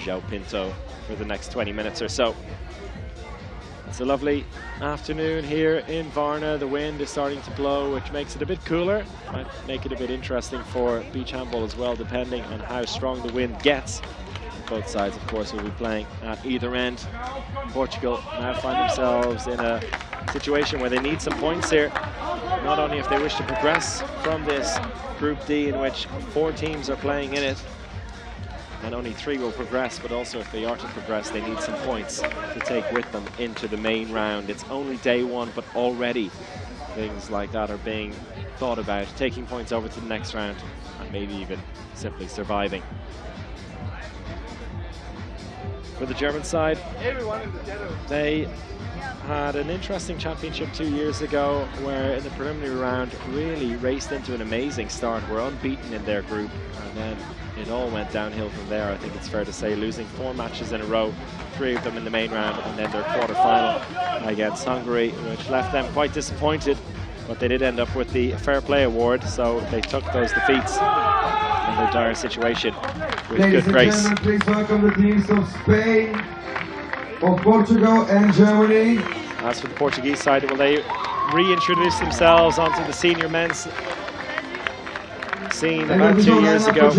João Pinto for the next 20 minutes or so. It's a lovely afternoon here in Varna. The wind is starting to blow, which makes it a bit cooler. Might make it a bit interesting for beach handball as well, depending on how strong the wind gets. Both sides, of course, will be playing at either end. Portugal now find themselves in a situation where they need some points here. Not only if they wish to progress from this Group D, in which 4 teams are playing in it, and only 3 will progress, but also if they are to progress, they need some points to take with them into the main round. It's only day 1, but already things like that are being thought about, taking points over to the next round, and maybe even simply surviving. For the German side, they had an interesting championship 2 years ago, where in the preliminary round really raced into an amazing start. Were unbeaten in their group, and then it all went downhill from there. I think it's fair to say, losing 4 matches in a row, 3 of them in the main round, and then their quarter-final against Hungary, which left them quite disappointed. But they did end up with the Fair Play Award, so they took those defeats in their dire situation with good grace. Please welcome the teams of Spain, of Portugal and Germany. As for the Portuguese side, will they reintroduce themselves onto the senior men's scene about 2 years ago? A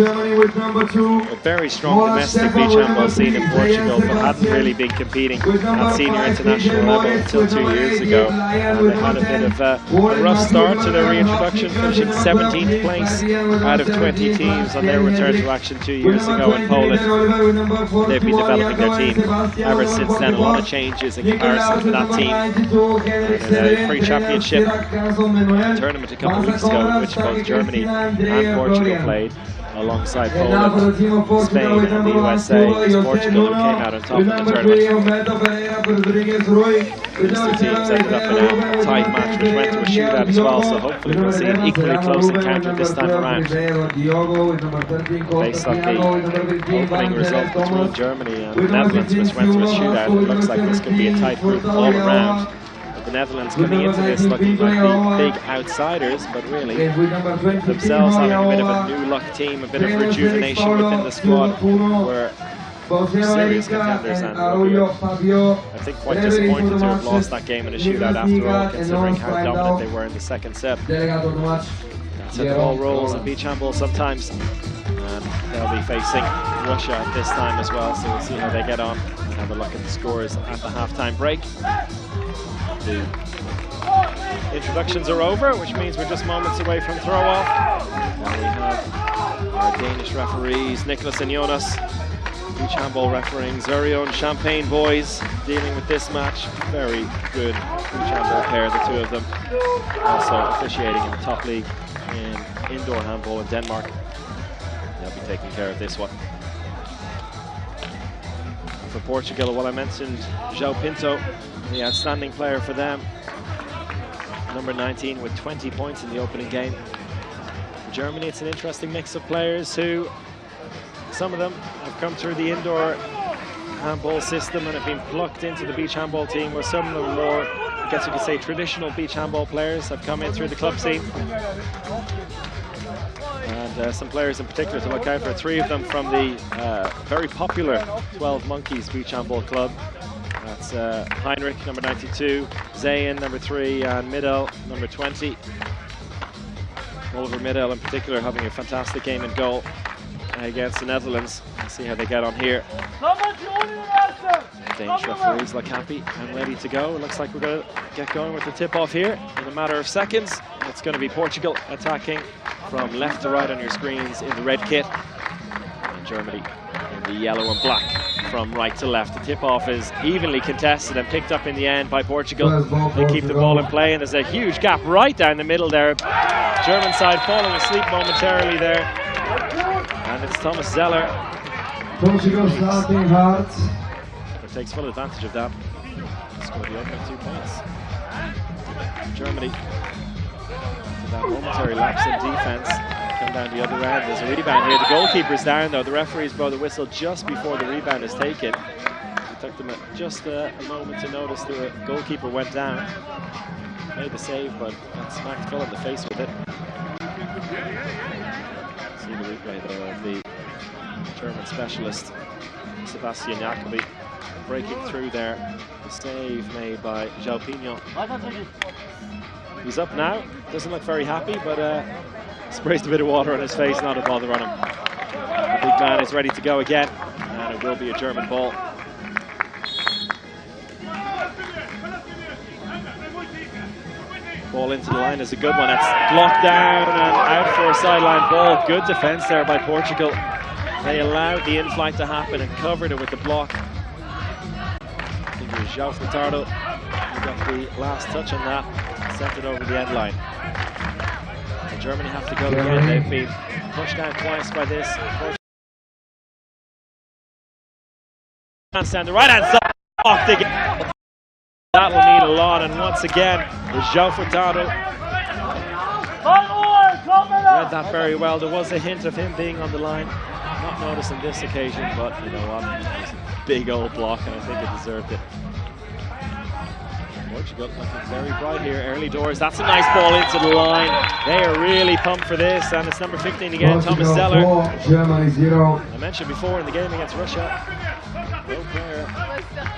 very strong domestic beach handball scene in Portugal, but hadn't really been competing at senior international level until 2 years ago. And they had a bit of a rough start to their reintroduction, finishing 17th place out of 20 teams on their return to action 2 years ago in Poland. They've been developing their team ever since then. A lot of changes in comparison to that team. And a pre-championship tournament a couple of weeks ago, in which both Germany and Portugal played alongside Poland, Spain and the USA. It was Portugal who came out on top of the tournament. These 2 teams ended up in a tight match, which went to a shootout as well, so hopefully we'll see an equally close encounter this time around. Based on the opening result between Germany and the Netherlands, which went to a shootout, it looks like this could be a tight group all around. The Netherlands coming into this looking like the big outsiders, but really themselves having a bit of a new luck team, a bit of rejuvenation within the squad, were serious contenders, and I think quite disappointed to have lost that game in a shootout after all, considering how dominant they were in the second set. That's how the ball rolls in beach handball sometimes, and they'll be facing Russia at this time as well, so we'll see how they get on and have a look at the scores at the halftime break. The introductions are over, which means we're just moments away from throw-off. Now we have our Danish referees, Nicholas and Jonas, beach handball refereeing, Zurion Champagne boys, dealing with this match. Very good beach handball pair, the 2 of them. Also officiating in the top league in indoor handball in Denmark. They'll be taking care of this one. For Portugal, well, I mentioned João Pinto, the outstanding player for them. Number 19 with 20 points in the opening game. For Germany, it's an interesting mix of players who, some of them have come through the indoor handball system and have been plucked into the beach handball team, where some of them more, I guess you could say, traditional beach handball players have come in through the club scene. And some players in particular to look out for, 3 of them from the very popular 12 Monkeys Beach Handball Club. That's Heinrich, number 92, Zayn, number 3, and Middel, number 20. Oliver Middel in particular having a fantastic game in goal against the Netherlands. Let's see how they get on here. Danish referees look happy and ready to go. It looks like we're going to get going with the tip-off here in a matter of seconds. It's going to be Portugal attacking from left to right on your screens in the red kit, and Germany in the yellow and black from right to left. The tip-off is evenly contested and picked up in the end by Portugal. They keep the ball in play, and there's a huge gap right down the middle there. German side falling asleep momentarily there, and it's Thomas Zeller. Portugal starting hard. Takes full advantage of that. Scored the opening 2 points. Germany, after that momentary lapse in defense, come down the other end. There's a rebound here. The goalkeeper's down though. The referees blow the whistle just before the rebound is taken. It took them just a moment to notice the goalkeeper went down. Made the save, but got smacked full in the face with it. See the replay though of the German specialist Sebastian Jacobi breaking through there. The save made by João Pinho. He's up now. Doesn't look very happy, but sprays a bit of water on his face, not a bother on him. The big man is ready to go again, and it will be a German ball. Ball into the line is a good one. It's blocked down and out for a sideline ball. Good defense there by Portugal. They allowed the in-flight to happen and covered it with the block. I think it was João Furtado who got the last touch on that, sent it over the end line. And Germany have to go again. They've been pushed down twice by this. Down the right-hand side, blocked again. That will mean a lot, and once again, is João Furtado. Read that very well. There was a hint of him being on the line. Not noticed on this occasion, but you know what? It was a big old block, and I think it deserved it. Portugal looking very bright here, early doors. That's a nice ball into the line. They are really pumped for this, and it's number 15 again, Thomas Zeller. Germany 0. I mentioned before in the game against Russia, no player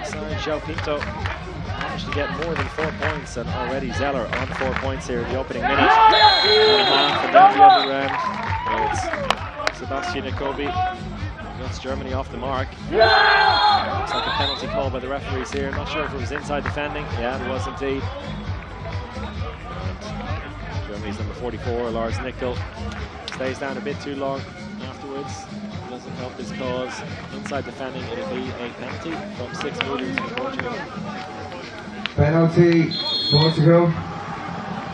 besides João Pinto managed to get more than 4 points, and already Zeller on 4 points here in the opening minute. 1.5, and then the other end, it's Sebastian Jacobi against Germany off the mark. Looks like a penalty call by the referees here. Not sure if it was inside defending. Yeah, it was indeed. And Germany's number 44, Lars Nickel, stays down a bit too long afterwards. Doesn't help his cause. Inside defending, it'll be a penalty from 6 meters for Portugal. Penalty, Portugal.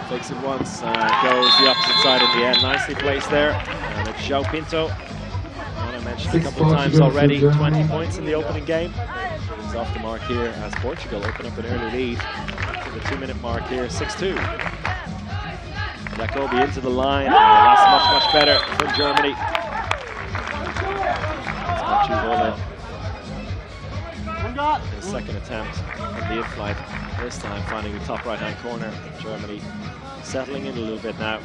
Takes it once, goes the opposite side in the end. Nicely placed there. And it's João Pinto. And I mentioned a couple of times already, 20 points in the opening game. He's off the mark here as Portugal open up an early lead to the 2-minute mark here, 6-2. Jacobi into the line. And that's much better from Germany. His second attempt from the in-flight, this time finding the top right-hand corner. Germany settling in a little bit now.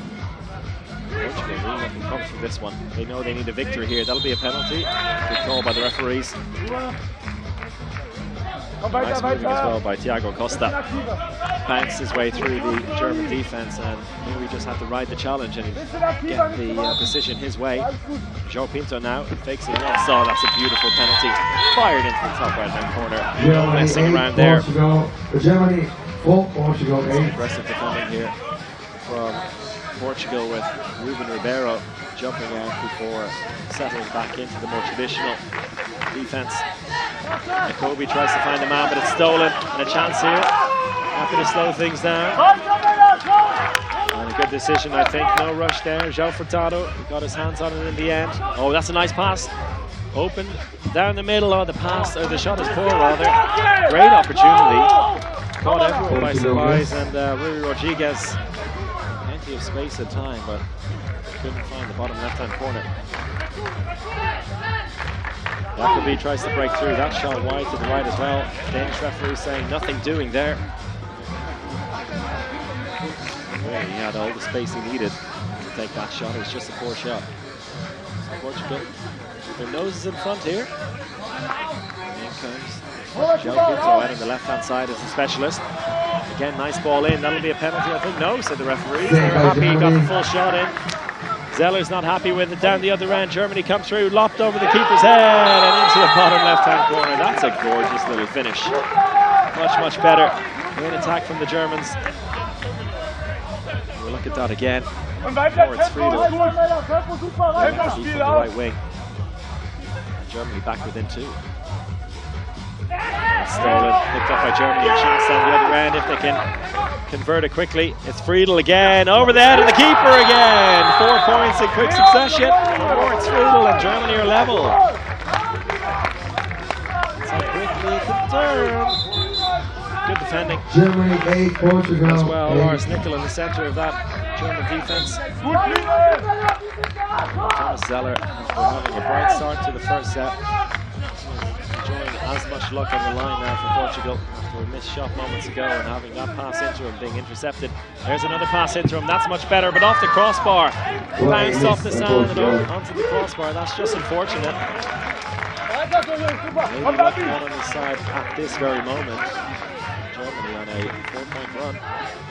Portugal really looking pumped for this one. They know they need a victory here. That'll be a penalty. Good call by the referees. Nice moving as well by Thiago Costa. Banks his way through the German defense, and here we just have to ride the challenge and get the decision his way. João Pinto now fakes it once. Oh, that's a beautiful penalty. Fired into the top right-hand corner. No messing around there. Germany 4, Portugal 8. Aggressive defending here from Portugal with Ruben Ribeiro jumping out before settling back into the more traditional defense. Jacobi tries to find the man, but it's stolen, and a chance here. Happy to slow things down. And a good decision, I think. No rush there. João Furtado got his hands on it in the end. Oh, that's a nice pass. Open down the middle. Oh, the pass, or the shot is poor rather. Great opportunity. Caught everyone by surprise, and Rui Rodrigues, plenty of space at time, but couldn't find the bottom left-hand corner. Jacobi tries to break through. That shot wide to the right as well. Danish referee saying nothing doing there. Well, he had all the space he needed to take that shot. It was just a poor shot. So Portugal, their noses in front here. In comes João Pinto out on the left-hand side as a specialist. Again, nice ball in. That'll be a penalty. I think no, said the referee. They're happy he got the full shot in. Zeller's not happy with it. Down the other end, Germany comes through, lopped over the keeper's head and into the bottom left-hand corner. That's a gorgeous little finish. Much better. Great attack from the Germans. We'll look at that again. Moritz Friedl. From the right wing. Germany back within 2. Stolen, picked up by Germany. A chance down the other end if they can convert it quickly. It's Friedl again, over the head of the keeper again. 4 points in quick succession. Moritz Friedl and Germany are level. So quickly it can turn. Good defending. Germany 8, Portugal as well. 8. Lars Nickel in the centre of that German defence. Thomas Zeller having a bright start to the first set. Enjoying as much luck on the line now for Portugal after a missed shot moments ago and having that pass into him being intercepted. There's another pass into him, that's much better, but off the crossbar. Bounced off the sand and onto the crossbar. That's just unfortunate. Maybe looking out on the side at this very moment. Germany on a 4-point run.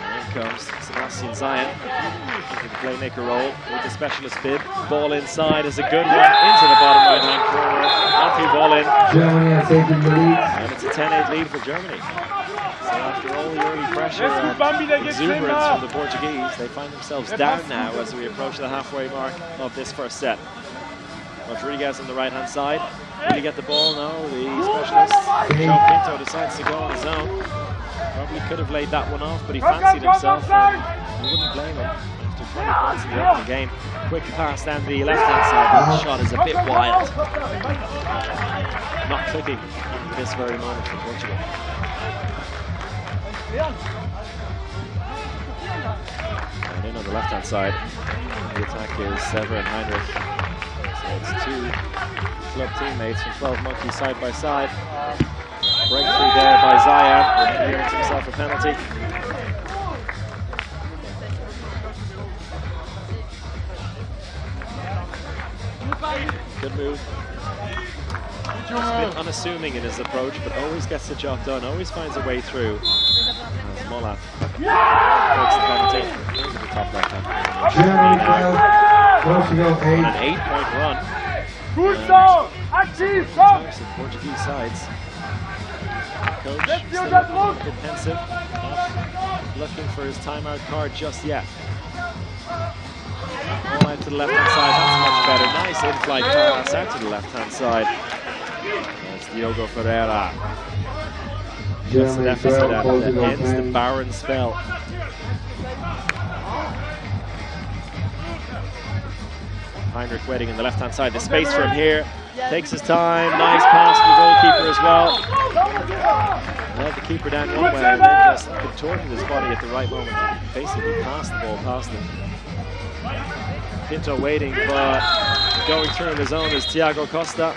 And in comes Sebastian Zion into the playmaker role with the specialist bib. Ball inside is a good one into the bottom right-hand corner. Matthew ball in. Germany has taken the lead. And it's a 10-8 lead for Germany. So after all the early pressure and exuberance from the Portuguese, they find themselves down now as we approach the halfway mark of this first set. Rodriguez on the right-hand side. Will he get the ball? No, the specialist, João Pinto, decides to go on his own. Probably could have laid that one off, but he fancied himself, and you wouldn't blame him after 20 points in the opening game. Quick pass down the left-hand side, but the shot is a bit wild. Not clicking at this very moment for Portugal. And in on the left-hand side, the attack is Severin Heinrich. So it's two club teammates from 12 Monkeys side by side. Breakthrough there by Zion, and he earns himself a penalty. Good move. He's a bit unassuming in his approach, but always gets the job done, always finds a way through. As Mollaf takes the penalty into the top left hand. Germany now, Portugal 8. On an 8-point run. In terms of Portuguese sides. Coach still a bit pensive, not looking for his timeout card just yet. All out to the left-hand side, that's much better. Nice in-flight pass out to the left-hand side. That's Diogo Ferreira. Just a deficit that ends the barren spell. Heinrich waiting in the left-hand side. The space from here. Takes his time. Nice pass to the goalkeeper as well. Led the keeper down one way and then just contorted his body at the right moment. Basically passed the ball past him. Pinto waiting, but going through on his own is Thiago Costa.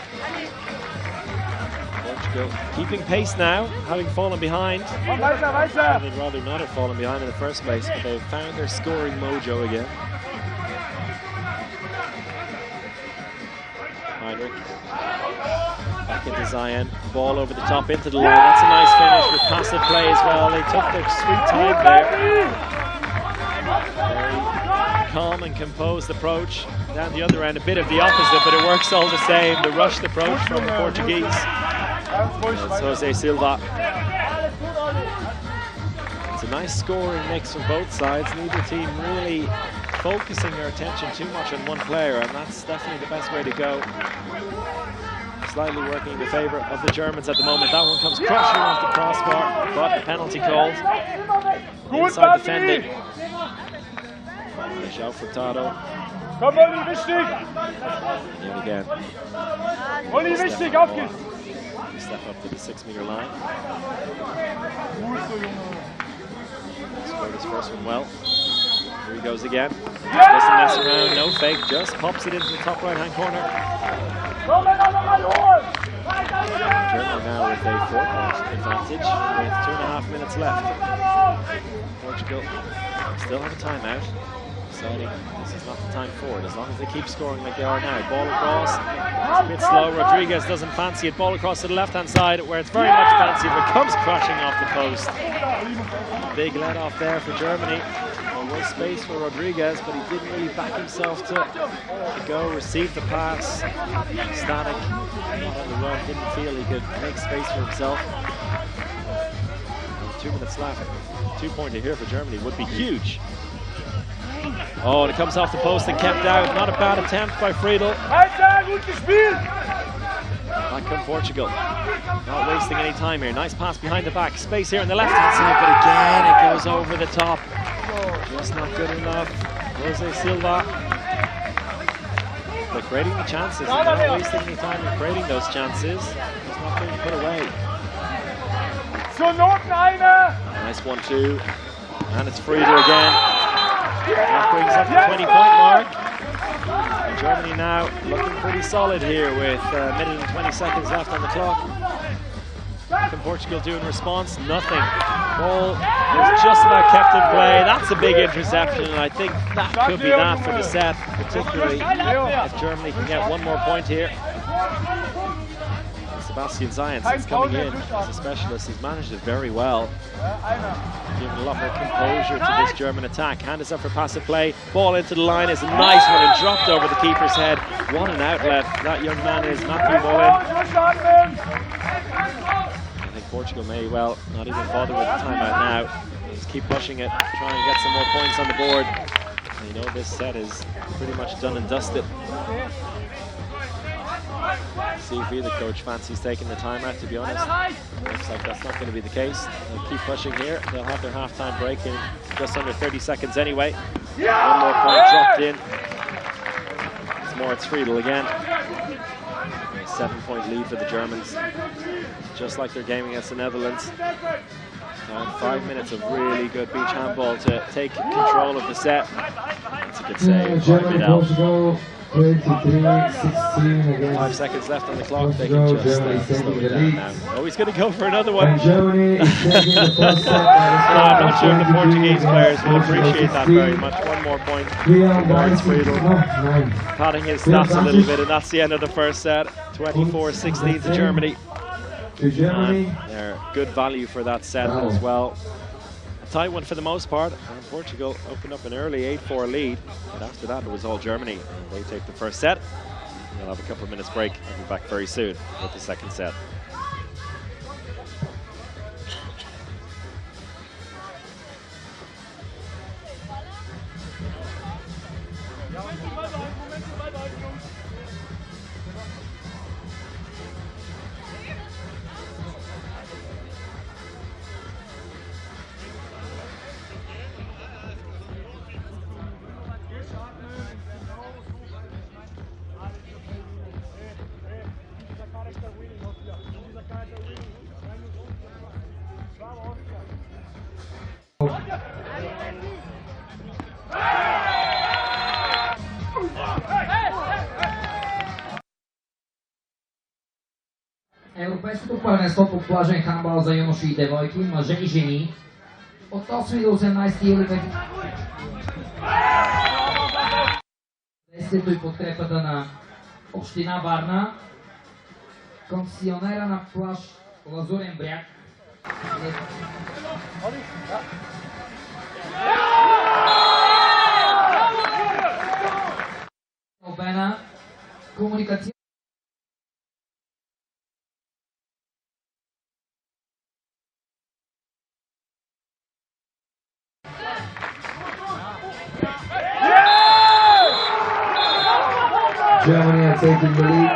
Portugal keeping pace now, having fallen behind. They'd rather not have fallen behind in the first place, but they've found their scoring mojo again. Heinrich back into Zion, ball over the top into the line. That's a nice finish with passive play as well. They took their sweet time there. Very calm and composed approach. Down the other end, a bit of the opposite, but it works all the same. The rushed approach from the Portuguese. That's Jose Silva. It's a nice scoring mix from both sides. Neither team really focusing their attention too much on one player, and that's definitely the best way to go. Slightly working in the favour of the Germans at the moment. That one comes crashing off the crossbar, but the penalty called. Inside defending. João Furtado. Yet again. Step up to the 6-meter line. Scored his first one well. Here he goes again. Doesn't mess around, no fake, just pops it into the top right-hand corner. Germany now with a 4-point advantage with 2.5 minutes left. Portugal still have a timeout, deciding this is not the time for it, as long as they keep scoring like they are now. Ball across, it's a bit slow. Rodriguez doesn't fancy it. Ball across to the left-hand side, where it's very much fancied, but comes crashing off the post. Big let off there for Germany. There was space for Rodriguez, but he didn't really back himself to go, receive the pass. Static, not on the run, didn't feel he could make space for himself. 2 minutes left. 2-pointer here for Germany would be huge. Oh, and it comes off the post and kept out. Not a bad attempt by Friedel. Back come Portugal. Not wasting any time here. Nice pass behind the back. Space here on the left-hand side, but again it goes over the top. Just not good enough. Jose Silva. They're creating the chances. They're not wasting any time in creating those chances. There's nothing to put away. Nice 1-2. And it's Friedel again. That brings up the 20-point mark. And Germany now looking pretty solid here with a minute and 20 seconds left on the clock. What can Portugal do in response? Nothing. Ball is just about kept in play. That's a big interception, and I think that could be that for the set, particularly if Germany can get one more point here. Sebastian Zayens, since coming in as a specialist, has managed it very well. Giving a lot more composure to this German attack. Hand is up for passive play. Ball into the line is a nice one and dropped over the keeper's head. What an outlet that young man is, Matthew Mullin. I think Portugal may well not even bother with the timeout now. Just keep pushing it, try and get some more points on the board. You know this set is pretty much done and dusted. CV, the coach, fancies taking the timeout, to be honest. Looks like that's not going to be the case. They'll keep pushing here. They'll have their halftime break in just under 30 seconds anyway. One more point dropped in. It's Moritz Friedl again. A 7-point lead for the Germans. Just like their game against the Netherlands. And 5 minutes of really good beach handball to take control of the set. That's a good save by Vidal. 23-16 against 5 seconds left on the clock. They can just slow it down now. Oh, he's going to go for another one. And Germany is taking the first set. I'm not sure if the Portuguese players will appreciate that very much. One more point for Moritz Friedl. Padding his stats a little bit, and that's the end of the first set. 24-16 to Germany. And they're good value for that set as well. A tight one for the most part, and Portugal opened up an early 8-4 lead, but after that it was all Germany. They take the first set. They'll have a couple of minutes break and be back very soon with the second set. Европейското първенство по плажен хандбал за юноши и девойки, мъже и жени от 8 до 18 юли 2000. Действието и подкрепата на Община Варна, концесионера на плаж Лазурен бряг. Обена комуникация. Germany are taking the lead.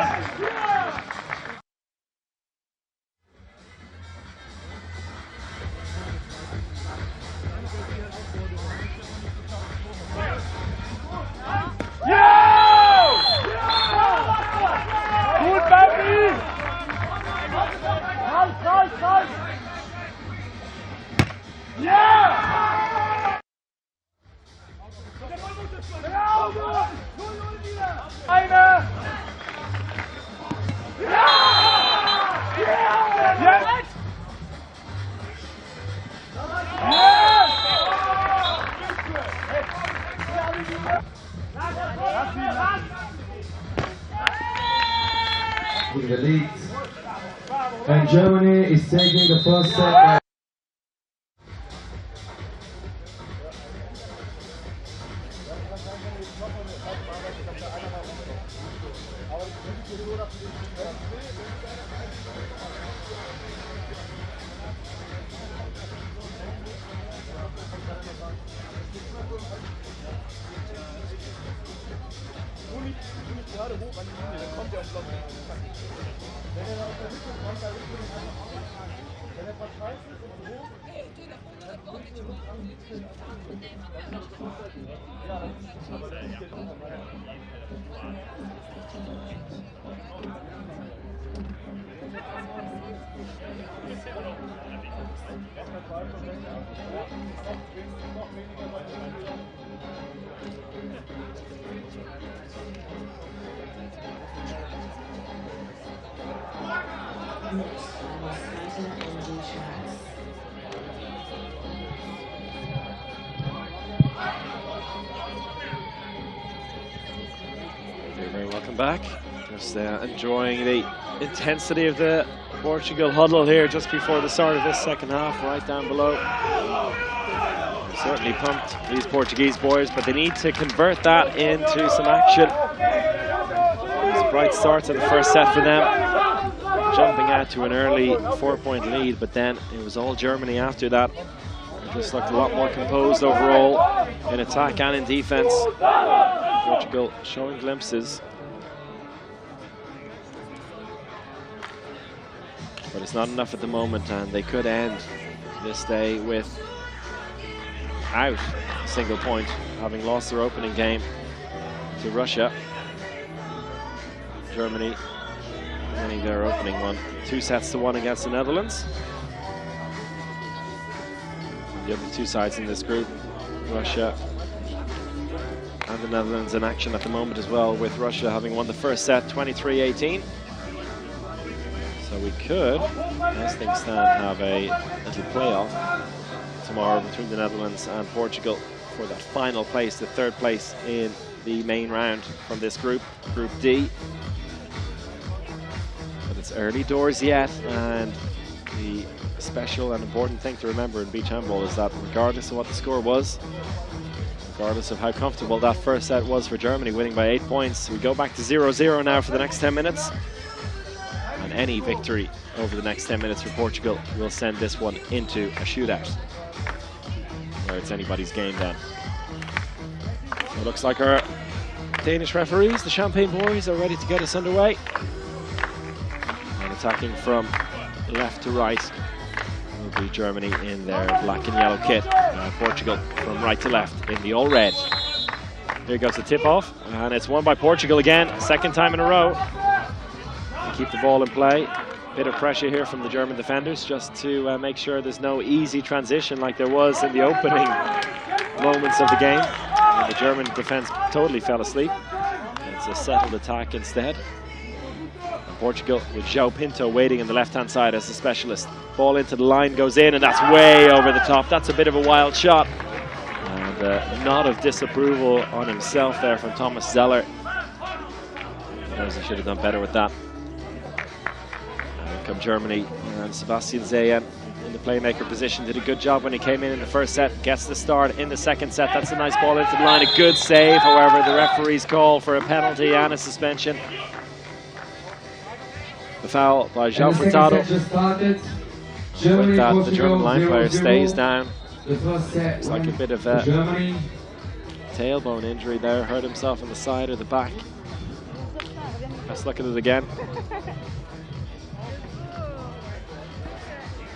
In the lead, and Germany is taking the first set. Very welcome back. Just enjoying the intensity of the Portugal huddle here just before the start of this second half, right down below. Certainly pumped, these Portuguese boys, but they need to convert that into some action. It was a bright start to the first set for them, jumping out to an early 4-point lead, but then it was all Germany after that. It just looked a lot more composed overall in attack and in defense. Portugal showing glimpses. But it's not enough at the moment, and they could end this day without a single point, having lost their opening game to Russia. Germany winning their opening one 2-1 against the Netherlands. And the other two sides in this group, Russia and the Netherlands, in action at the moment as well, with Russia having won the first set 23-18. So we could, as things stand, have a little playoff tomorrow between the Netherlands and Portugal for that final place, the third place in the main round from this group, Group D. But it's early doors yet, and the special and important thing to remember in beach handball is that regardless of what the score was, regardless of how comfortable that first set was for Germany, winning by 8 points, we go back to 0-0 now for the next 10 minutes. And any victory over the next 10 minutes for Portugal will send this one into a shootout, where it's anybody's game then. So it looks like our Danish referees, the Champagne boys, are ready to get us underway. And attacking from left to right will be Germany in their black and yellow kit. Portugal from right to left in the all red. Here goes the tip-off, and it's won by Portugal again, second time in a row. Keep the ball in play. Bit of pressure here from the German defenders just to make sure there's no easy transition like there was in the opening moments of the game. And the German defense totally fell asleep. It's a settled attack instead. And Portugal with João Pinto waiting in the left-hand side as a specialist. Ball into the line, goes in, and that's way over the top. That's a bit of a wild shot. And a nod of disapproval on himself there from Thomas Zeller. He knows he should have done better with that. Come Germany, and Sebastian Zeyen in the playmaker position did a good job when he came in the first set, gets the start in the second set. That's a nice ball into the line, a good save. However, the referee's call for a penalty and a suspension. The foul by João Furtado. With that, the German line player stays down. Looks like a bit of a tailbone injury there, hurt himself on the side or the back. Let's look at it again.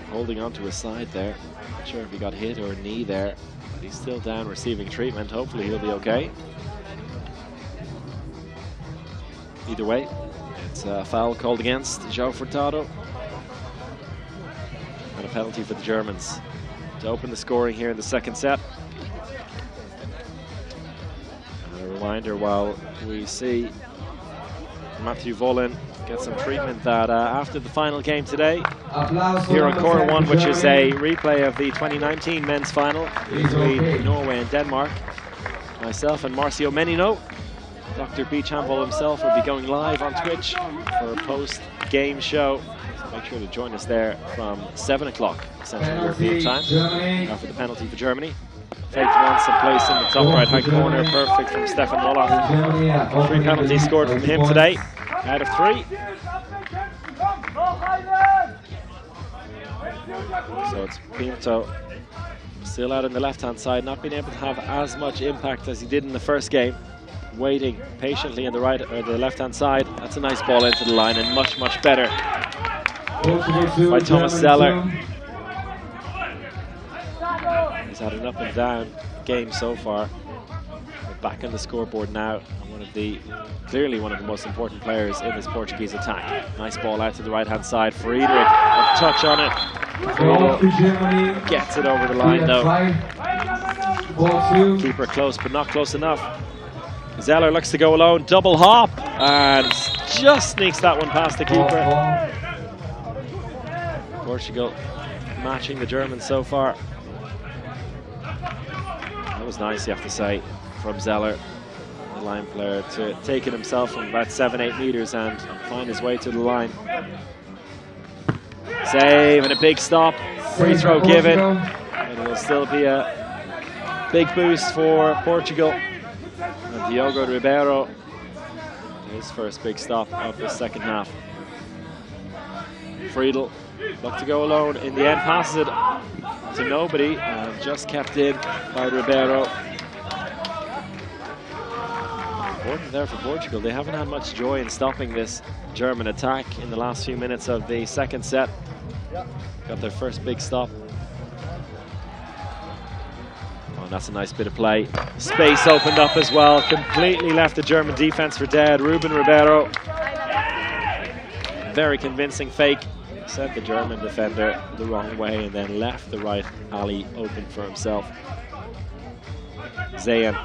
Holding on to his side there. Not sure if he got hit or knee there, but he's still down receiving treatment. Hopefully he'll be okay. Either way, it's a foul called against João Furtado. And a penalty for the Germans to open the scoring here in the second set. And a reminder while we see Matthew Volin get some treatment that after the final game today here on Corner 1, which is a replay of the 2019 men's final between Norway and Denmark, myself and Marcio Menino, Dr. Beach Handball himself, will be going live on Twitch for a post-game show. So make sure to join us there from 7 o'clock Central European time after the penalty for Germany. Faked once and placed in the top right-hand corner, perfect from Stefan Moloch. 3 penalties scored from him today out of 3. So it's Pinto still out on the left-hand side, not being able to have as much impact as he did in the first game. Waiting patiently on the right or the left-hand side. That's a nice ball into the line, and much, much better by Thomas Zeller. He's had an up and down game so far. We're back on the scoreboard now. Clearly one of the most important players in this Portuguese attack. Nice ball out to the right-hand side. Friedrich, a touch on it. Oh, gets it over the line though. Keeper close, but not close enough. Zeller looks to go alone, double hop, and just sneaks that one past the keeper. Portugal matching the Germans so far. That was nice, you have to say, from Zeller. A line player to take it himself from about 7-8 meters and find his way to the line. Save and a big stop. Free throw given. And it will still be a big boost for Portugal. And Diogo Ribeiro, his first big stop of the second half. Friedel looked to go alone. In the end, passes it to nobody and just kept in by Ribeiro. Important there for Portugal. They haven't had much joy in stopping this German attack in the last few minutes of the second set. Got their first big stop. Oh, that's a nice bit of play. Space opened up as well. Completely left the German defense for dead. Ruben Ribeiro. Very convincing fake. Sent the German defender the wrong way and then left the right alley open for himself. Zayan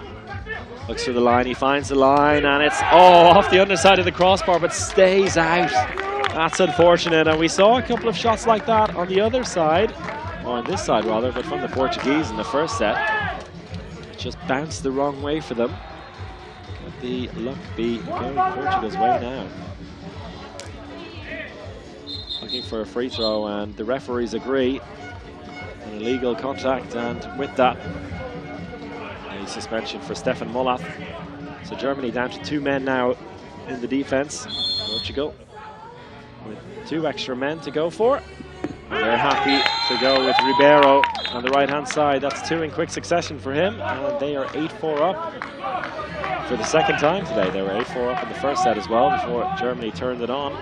looks for the line. He finds the line and it's off the underside of the crossbar but stays out. That's unfortunate, and we saw a couple of shots like that on the other side, or on this side rather, but from the Portuguese in the first set. It just bounced the wrong way for them. Could the luck be going Portugal's way now? Looking for a free throw, and the referees agree. An illegal contact, and with that, a suspension for Stefan Mollath. So Germany down to 2 men now in the defense. Portugal with 2 extra men to go for. And they're happy to go with Ribeiro on the right-hand side. That's 2 in quick succession for him, and they are 8-4 up for the second time today. They were 8-4 up in the first set as well before Germany turned it on.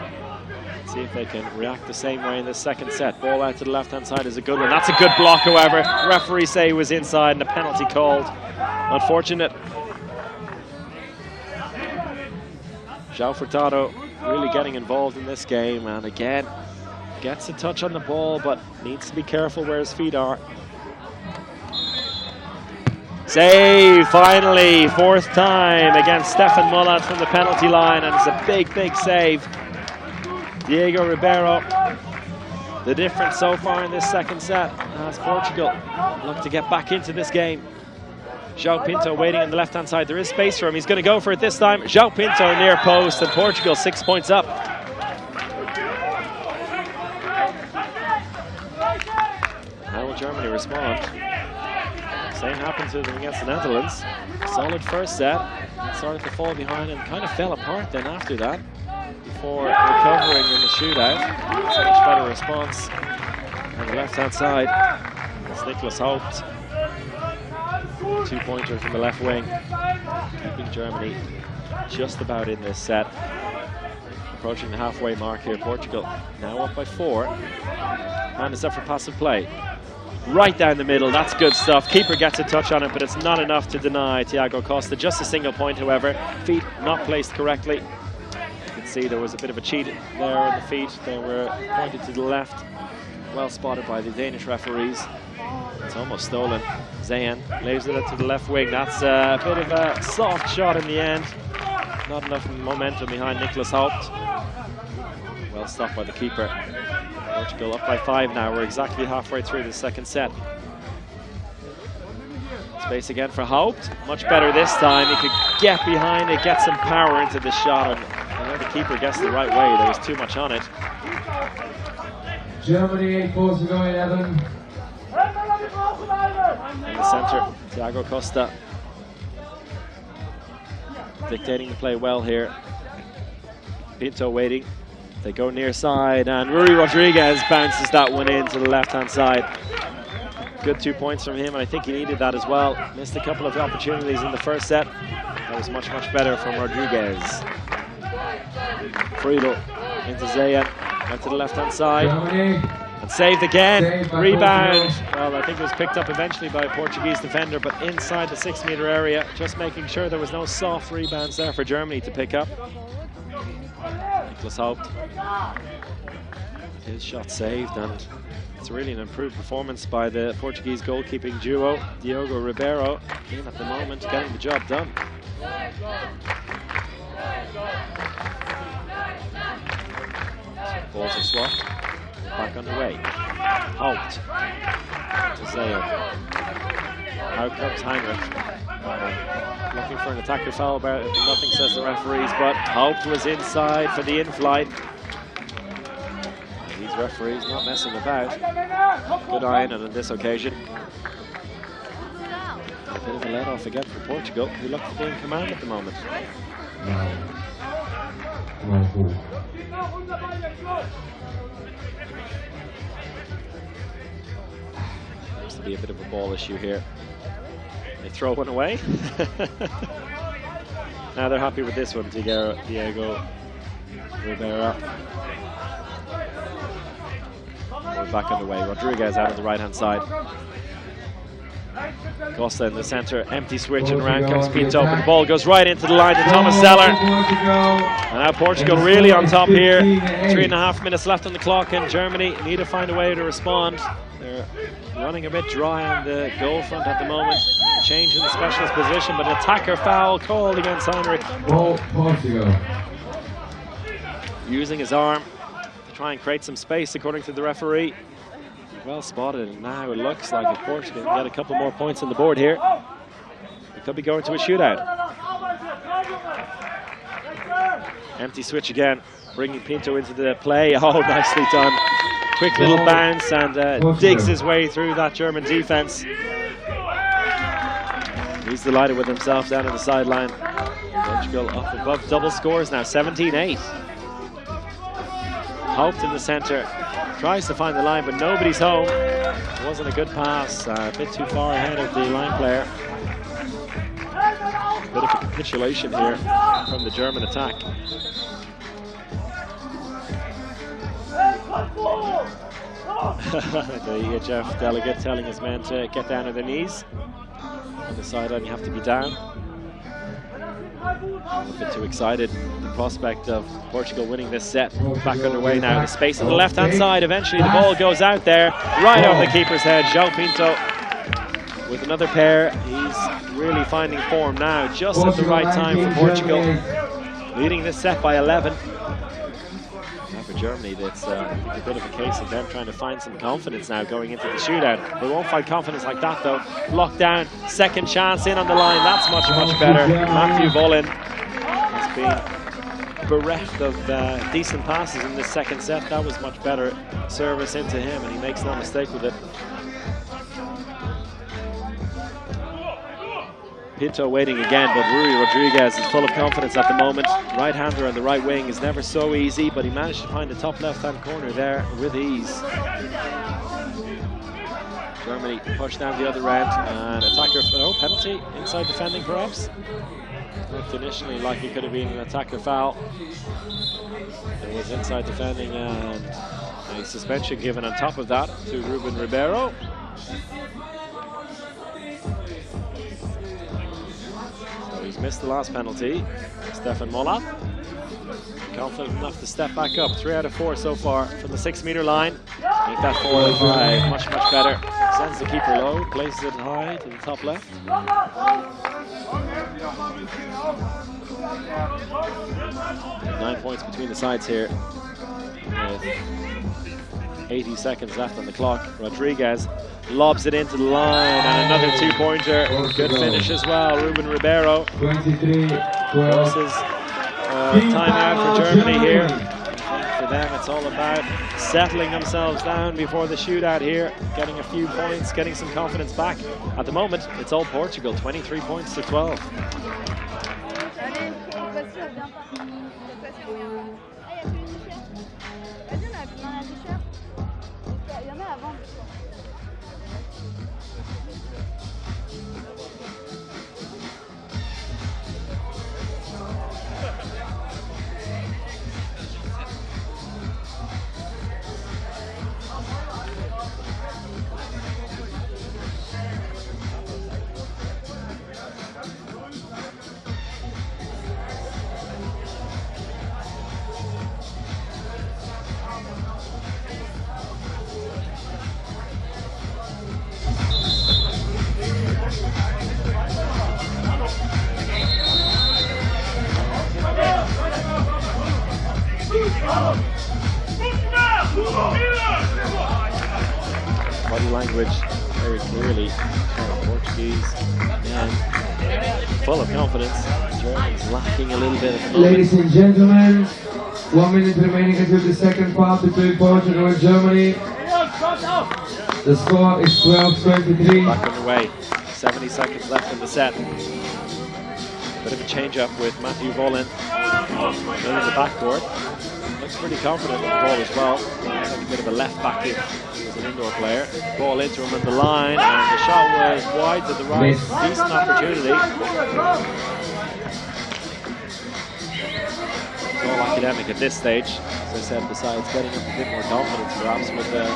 Let's see if they can react the same way in the second set. Ball out to the left-hand side is a good one. That's a good block, however. Referees say he was inside and a penalty called. Unfortunate. João Furtado really getting involved in this game, and again gets a touch on the ball but needs to be careful where his feet are. Save finally, 4th time against Stefan Mollath from the penalty line, and it's a big save. Diego Ribeiro, the difference so far in this second set as Portugal look to get back into this game. João Pinto waiting on the left-hand side. There is space for him. He's going to go for it this time. João Pinto near post, and Portugal 6 points up. How will Germany respond? Same happened to them against the Netherlands. Solid first set. Started to fall behind and kind of fell apart then after that, before recovering in the shootout. It's a much better response on the left-hand side. It's Niklas Haupt. 2-pointer from the left wing, keeping Germany just about in this set. Approaching the halfway mark here. Portugal now up by 4. And it's up for passive play. Right down the middle, that's good stuff. Keeper gets a touch on it, but it's not enough to deny Thiago Costa. Just a single point, however. Feet not placed correctly. You can see there was a bit of a cheat there on the feet. They were pointed to the left. Well spotted by the Danish referees. It's almost stolen. Zayan lays it to the left wing. That's a bit of a soft shot in the end. Not enough momentum behind Niklas Haupt. Well stopped by the keeper. Portugal up by 5 now. We're exactly halfway through the second set. Space again for Haupt. Much better this time. He could get behind it, get some power into the shot, and when the keeper gets the right way, there was too much on it. Germany 8, Portugal 11. In the centre, Thiago Costa dictating the play well here. Pinto waiting. They go near side, and Rui Rodriguez bounces that one into the left-hand side. Good 2 points from him, and I think he needed that as well. Missed a couple of opportunities in the first set. That was much better from Rodriguez. Friedel into Zayan, out to the left-hand side. Germany. And saved again. Rebound. Well, I think it was picked up eventually by a Portuguese defender, but inside the 6-meter area, just making sure there was no soft rebounds there for Germany to pick up. Niklas Haupt. His shot saved, and it's really an improved performance by the Portuguese goalkeeping duo. Diogo Ribeiro in at the moment, getting the job done. Balls are swapped. Back underway. Haupt to say it. Out comes Heinrich. Looking for an attacker foul, but nothing says the referees, but Haupt was inside for the in-flight. These referees not messing about. Good iron on this occasion. A bit of a let-off again for Portugal, who look to be in command at the moment. Seems to be a bit of a ball issue here. They throw one away. Now they're happy with this one, Diego Rivera. We're back on the way. Rodriguez out on the right-hand side. Costa in the center, empty switch, and around comes Pinto, but the ball goes right into the line to Thomas Zeller. And now Portugal really on top here. 3.5 minutes left on the clock, and Germany need to find a way to respond. They're running a bit dry on the goal front at the moment. Change in the specialist position, but an attacker foul called against Heinrich. Portugal. Using his arm to try and create some space, according to the referee. Well spotted, and now it looks like if Portugal can get a couple more points on the board here, it could be going to a shootout. Empty switch again, bringing Pinto into the play. Oh, nicely done. Quick little bounce, and digs his way through that German defense. He's delighted with himself down on the sideline. Portugal up above double scores now, 17-8. Haupt in the center. Tries to find the line, but nobody's home. It wasn't a good pass, a bit too far ahead of the line player. A bit of a capitulation here from the German attack. The EHF delegate telling his men to get down on their knees. On the sideline, you have to be down. A bit too excited. The prospect of Portugal winning this set. Back underway now. The space on the left-hand side. Eventually, the ball goes out there, right on the keeper's head. João Pinto with another pair. He's really finding form now, just at the right time for Portugal. Leading this set by 11. Now for Germany, that's a bit of a case of them trying to find some confidence now going into the shootout. They won't find confidence like that though. Locked down, second chance in on the line. That's much, much better. Matthew Volin has been bereft of decent passes in this second set. That was much better service into him, and he makes no mistake with it. Pinto waiting again, but Rui Rodriguez is full of confidence at the moment. Right-hander on the right wing is never so easy, but he managed to find the top left-hand corner there with ease. Germany pushed down the other end, and attacker, penalty, inside defending perhaps. Looked initially like it could have been an attacker foul. It was inside defending, and a suspension given on top of that to Ruben Ribeiro. He's missed the last penalty. Stefan Mola, confident enough to step back up. 3 out of 4 so far from the 6-meter line. Make that 4 out of 5. Much, much better. Sends the keeper low, places it high to the top left. 9 points between the sides here. With 80 seconds left on the clock. Rodriguez lobs it into the line, and another 2-pointer. Good finish as well. Ruben Ribeiro. 23-12. Timeout for Germany here. I think for them it's all about settling themselves down before the shootout here, getting a few points, getting some confidence back. At the moment, it's all Portugal, 23 points to 12. language very clearly. Portuguese and full of confidence. Germany's lacking a little bit at the moment. Ladies and gentlemen, 1 minute remaining until the second part between Portugal and Germany. The score is 12-23. Back underway. 70 seconds left in the set. Bit of a change up with Matthew Volin in the backcourt. Looks pretty confident with the ball as well. Looks like a bit of a left back if he was an indoor player. Ball into him on the line, and the shot was wide to the right. Decent opportunity. It's all academic at this stage. As I said, besides getting up a bit more confidence perhaps with a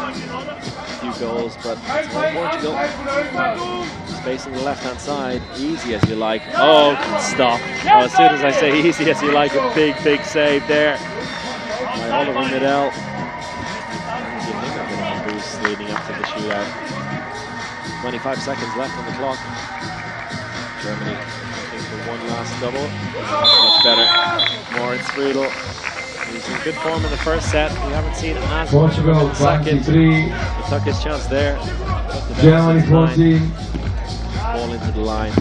few goals, but it's not Portugal. Space on the left-hand side, easy as you like. Oh, stop. Oh, as soon as I say easy as you like, a big save there by Oliver Midell. Give him a bit of a boost leading up to the shootout. 25 seconds left on the clock. Germany looking for one last double. Much better. Moritz Friedel. He's in good form in the first set. We haven't seen it as much in the second. He took his chance there. Germany 14. Ball into the line.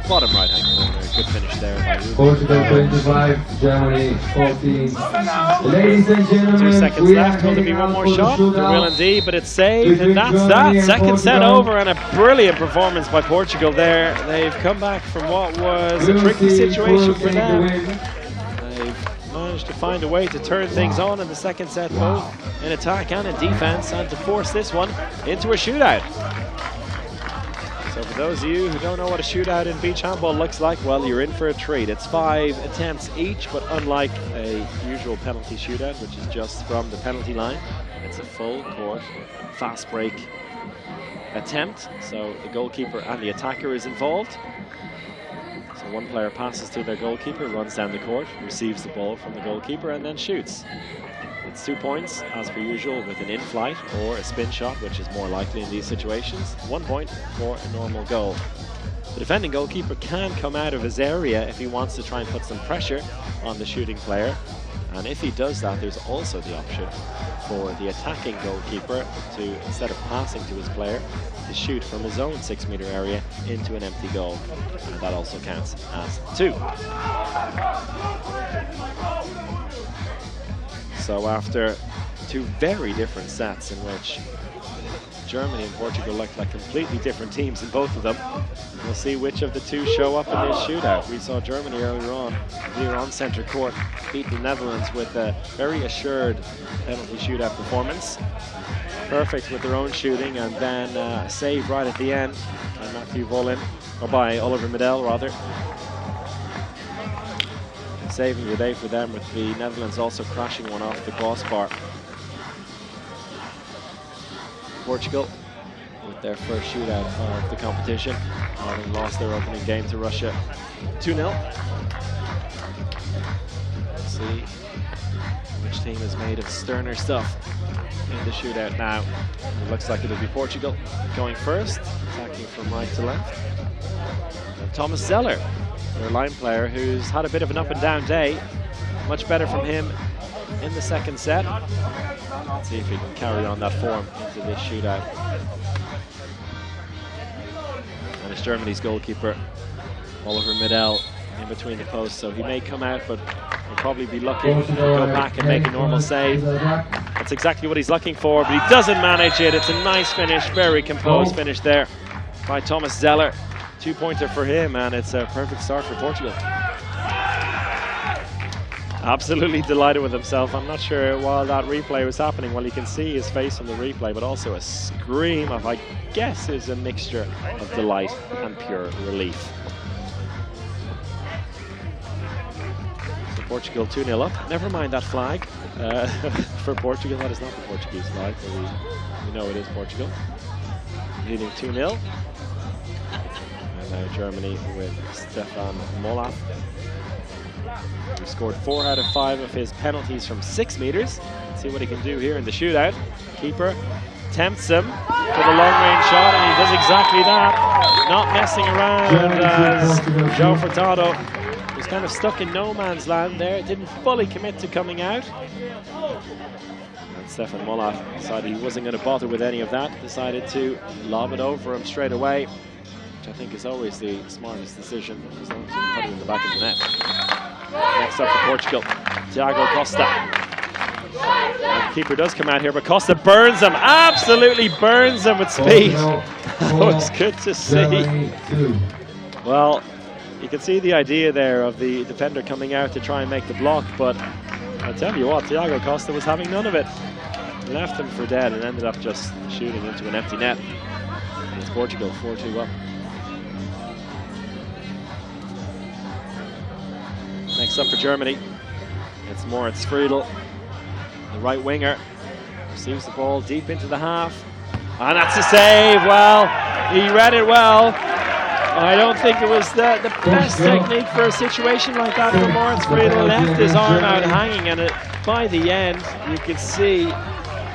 Bottom right hand corner. Good finish there by Ruben. Portugal 25, Germany 14. Ladies and gentlemen, 2 seconds left. Will there be one more shot? There will indeed, but it's saved, and that's that. Second set over, and a brilliant performance by Portugal there. They've come back from what was a tricky situation for them. They've managed to find a way to turn things on in the second set, both in attack and in defense, and to force this one into a shootout. So for those of you who don't know what a shootout in beach handball looks like, well, you're in for a treat. It's 5 attempts each, but unlike a usual penalty shootout, which is just from the penalty line, it's a full court, fast break attempt. So the goalkeeper and the attacker is involved. So one player passes to their goalkeeper, runs down the court, receives the ball from the goalkeeper, and then shoots. It's 2 points, as per usual, with an in-flight or a spin shot, which is more likely in these situations. 1 point for a normal goal. The defending goalkeeper can come out of his area if he wants to try and put some pressure on the shooting player. And if he does that, there's also the option for the attacking goalkeeper to, instead of passing to his player, to shoot from his own 6-meter area into an empty goal. And that also counts as 2. So after 2 very different sets in which Germany and Portugal looked like completely different teams in both of them, we'll see which of the 2 show up in this shootout. We saw Germany earlier on, here on centre court, beat the Netherlands with a very assured penalty shootout performance. Perfect with their own shooting, and then a save right at the end by Matthew Volin, or by Oliver Midell rather. Saving the day for them, with the Netherlands also crashing one off the crossbar. Portugal with their first shootout of the competition, having lost their opening game to Russia 2-0. Let's see which team is made of sterner stuff in the shootout now. It looks like it'll be Portugal going first, attacking from right to left. And Thomas Zeller, their line player, who's had a bit of an up and down day. Much better from him in the second set. Let's see if he can carry on that form into this shootout. And it's Germany's goalkeeper, Oliver Midell, in between the posts, so he may come out, but will probably be looking to go back and make a normal save. That's exactly what he's looking for, but he doesn't manage it. It's a nice finish, very composed finish there by Thomas Zeller. 2-pointer for him, and it's a perfect start for Portugal. Absolutely delighted with himself. I'm not sure while that replay was happening, well, you can see his face on the replay, but also a scream of, I guess, is a mixture of delight and pure relief. So Portugal 2-0 up. Never mind that flag. For Portugal, that is not the Portuguese flag, but we know it is Portugal. Leading 2-0. Now Germany with Stefan Molaf, who scored 4 out of 5 of his penalties from 6 meters. Let's see what he can do here in the shootout. Keeper tempts him for the long-range shot, and he does exactly that. Not messing around, as Joe Furtado was kind of stuck in no man's land there. Didn't fully commit to coming out. And Stefan Mollat decided he wasn't going to bother with any of that, decided to lob it over him straight away, which I think is always the smartest decision, as long as you can put it in the back of the net. Next up for Portugal, Thiago Costa. The keeper does come out here, but Costa burns him, absolutely burns him with speed. That was good to see. Well, you can see the idea there of the defender coming out to try and make the block, but I tell you what, Thiago Costa was having none of it. Left him for dead and ended up just shooting into an empty net. And it's Portugal 4-2 up. Next up for Germany, it's Moritz Friedl, the right winger. Receives the ball deep into the half. And that's a save. Well, he read it well. I don't think it was the best technique for a situation like that for Moritz Friedl. Left his arm out hanging, and by the end, you could see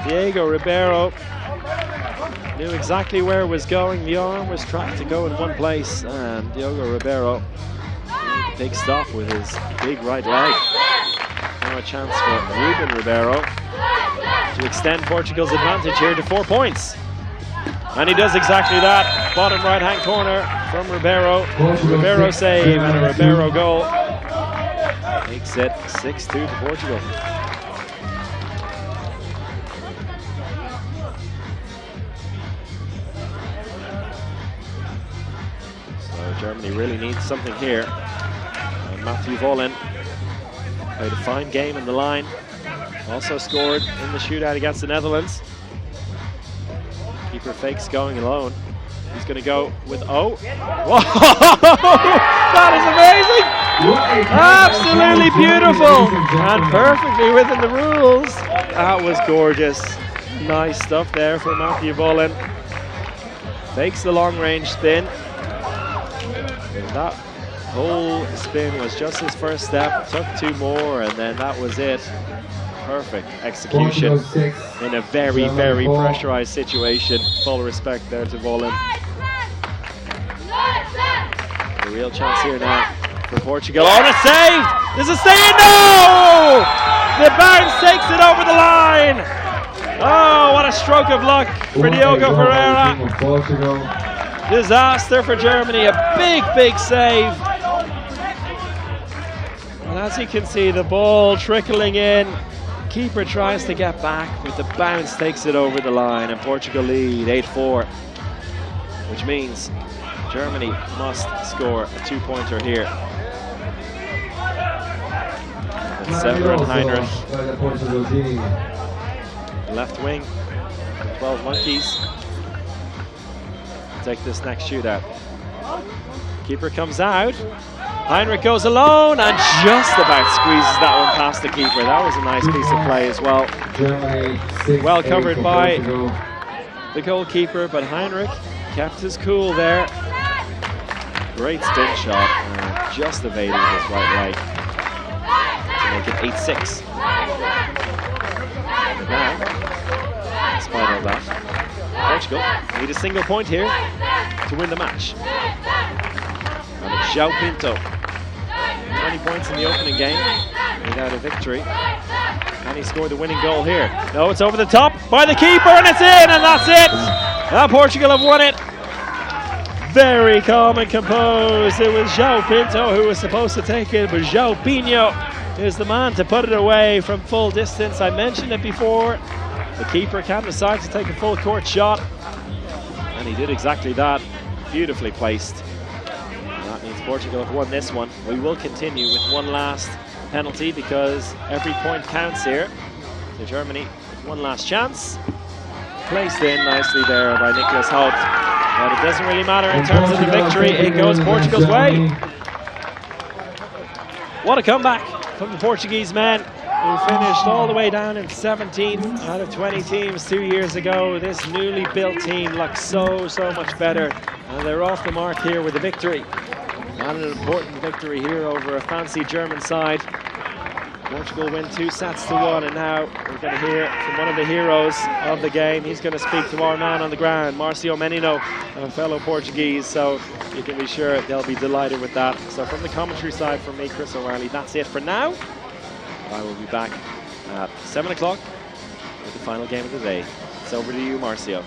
Diego Ribeiro knew exactly where it was going. The arm was trying to go in one place, and Diego Ribeiro made a big stop with his big right leg. Now a chance for Ruben Ribeiro to extend Portugal's advantage here to 4 points. And he does exactly that. Bottom right-hand corner from Ribeiro. Ribeiro save and a Ribeiro goal. Makes it 6-2 to Portugal. So Germany really needs something here. And Matthew Volin played a fine game in the line. Also scored in the shootout against the Netherlands. Keeper fakes going alone. He's going to go with O. Whoa! That is amazing! Absolutely beautiful! And perfectly within the rules. That was gorgeous. Nice stuff there for Matthew Volin. Fakes the long range spin. And that whole spin was just his first step. Took 2 more, and then that was it. Perfect execution in a very, very pressurized situation. Full respect there to Volin. A real chance here now for Portugal. Oh, it's saved! There's a save! No! The bounce takes it over the line! Oh, what a stroke of luck for Diogo Pereira. Disaster for Germany. A big, big save. And as you can see, the ball trickling in. Keeper tries to get back, but the bounce takes it over the line, and Portugal lead 8-4, which means Germany must score a 2-pointer here. And Severin Heinrich, left wing, 12 Monkeys, take this next shootout. Keeper comes out. Heinrich goes alone and just about squeezes that one past the keeper. That was a nice piece of play as well. Well covered by the goalkeeper, but Heinrich kept his cool there. Great spin shot, just evading his right leg to make it 8-6. And now, in spite of that, Portugal need a single point here to win the match. And it's João Pinto. 20 points in the opening game, without a victory. And he scored the winning goal here. No, it's over the top by the keeper, and it's in, and that's it! Now Portugal have won it. Very calm and composed. It was João Pinto who was supposed to take it, but João Pinho is the man to put it away from full distance. I mentioned it before. The keeper can decide to take a full court shot, and he did exactly that. Beautifully placed. That means Portugal have won this one. We will continue with one last penalty because every point counts here. So Germany, one last chance. Placed in nicely there by Nicholas Holt. But it doesn't really matter in terms of the victory. It goes Portugal's way. What a comeback from the Portuguese men, who finished all the way down in 17th out of 20 teams 2 years ago. This newly built team looks so much better. And they're off the mark here with a victory. And an important victory here over a fancy German side. Portugal win 2-1, and now we're going to hear from one of the heroes of the game. He's going to speak to our man on the ground, Marcio Menino, a fellow Portuguese, so you can be sure they'll be delighted with that. So from the commentary side, from me, Chris O'Reilly, that's it for now. I will be back at 7 o'clock with the final game of the day. It's over to you, Marcio.